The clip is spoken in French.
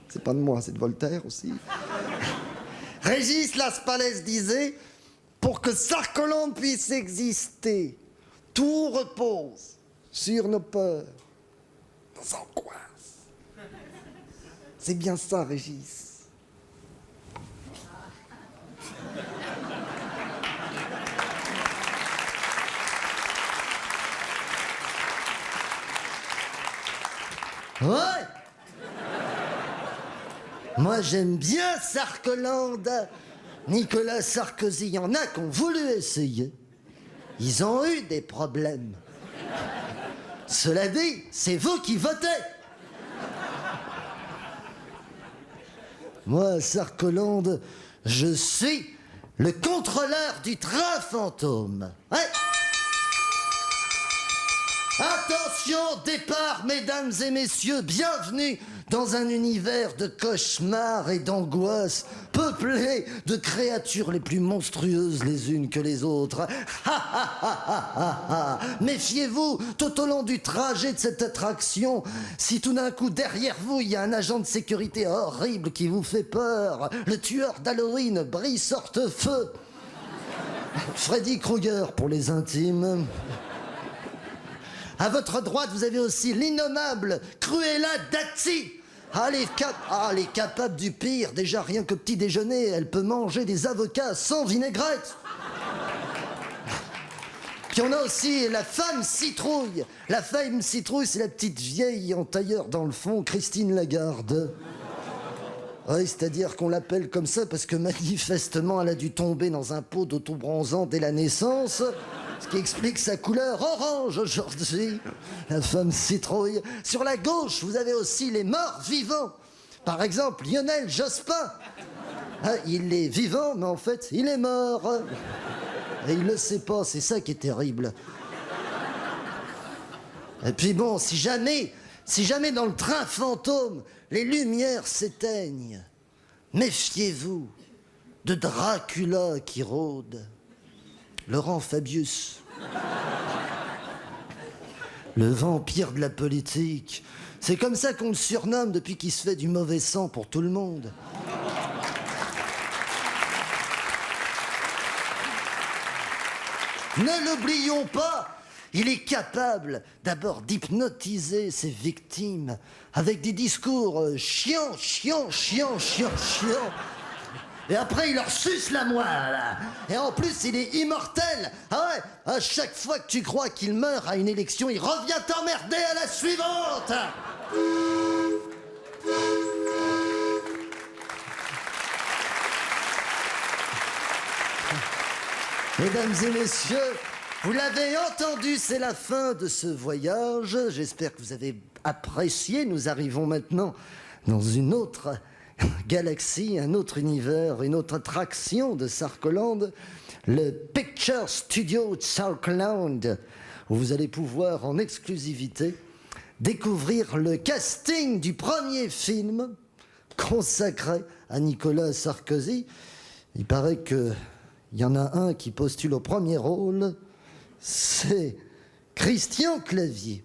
C'est pas de moi, c'est de Voltaire aussi. Régis Laspalès disait, pour que Sarcolande puisse exister, tout repose sur nos peurs, nos angoisses. C'est bien ça, Régis. Ouais. Moi, j'aime bien Sarcolande. Nicolas Sarkozy, il y en a qui ont voulu essayer. Ils ont eu des problèmes. Cela dit, c'est vous qui votez. Moi, Sarcolande, je suis le contrôleur du train fantôme. Ouais. Attention, départ, mesdames et messieurs, bienvenue dans un univers de cauchemars et d'angoisses, peuplé de créatures les plus monstrueuses les unes que les autres. Méfiez-vous tout au long du trajet de cette attraction. Si tout d'un coup, derrière vous, il y a un agent de sécurité horrible qui vous fait peur, le tueur d'Halloween, Brice Hortefeux, Freddy Krueger pour les intimes. À votre droite, vous avez aussi l'innommable Cruella Dazzi. Elle est capable du pire. Déjà, rien que petit déjeuner, elle peut manger des avocats sans vinaigrette. Puis on a aussi la femme citrouille. La femme citrouille, c'est la petite vieille en tailleur dans le fond, Christine Lagarde. Oui, c'est-à-dire qu'on l'appelle comme ça parce que manifestement, elle a dû tomber dans un pot d'autobronzant dès la naissance. Ce qui explique sa couleur orange aujourd'hui. La femme citrouille. Sur la gauche, vous avez aussi les morts vivants. Par exemple, Lionel Jospin. Ah, il est vivant, mais en fait, il est mort. Et il le sait pas, c'est ça qui est terrible. Et puis bon, si jamais dans le train fantôme, les lumières s'éteignent, méfiez-vous de Dracula qui rôde. Laurent Fabius. Le vampire de la politique. C'est comme ça qu'on le surnomme depuis qu'il se fait du mauvais sang pour tout le monde. Ne l'oublions pas, il est capable d'abord d'hypnotiser ses victimes avec des discours chiants. Et après, il leur suce la moelle. Et en plus, il est immortel. Ah ouais, à chaque fois que tu crois qu'il meurt à une élection, il revient t'emmerder à la suivante. Mesdames et messieurs, vous l'avez entendu, c'est la fin de ce voyage. J'espère que vous avez apprécié. Nous arrivons maintenant dans une autre galaxie, un autre univers, une autre attraction de Sarcolande, le Picture Studio de Sarcolande, où vous allez pouvoir en exclusivité découvrir le casting du premier film consacré à Nicolas Sarkozy. Il paraît qu'il y en a un qui postule au premier rôle, c'est Christian Clavier.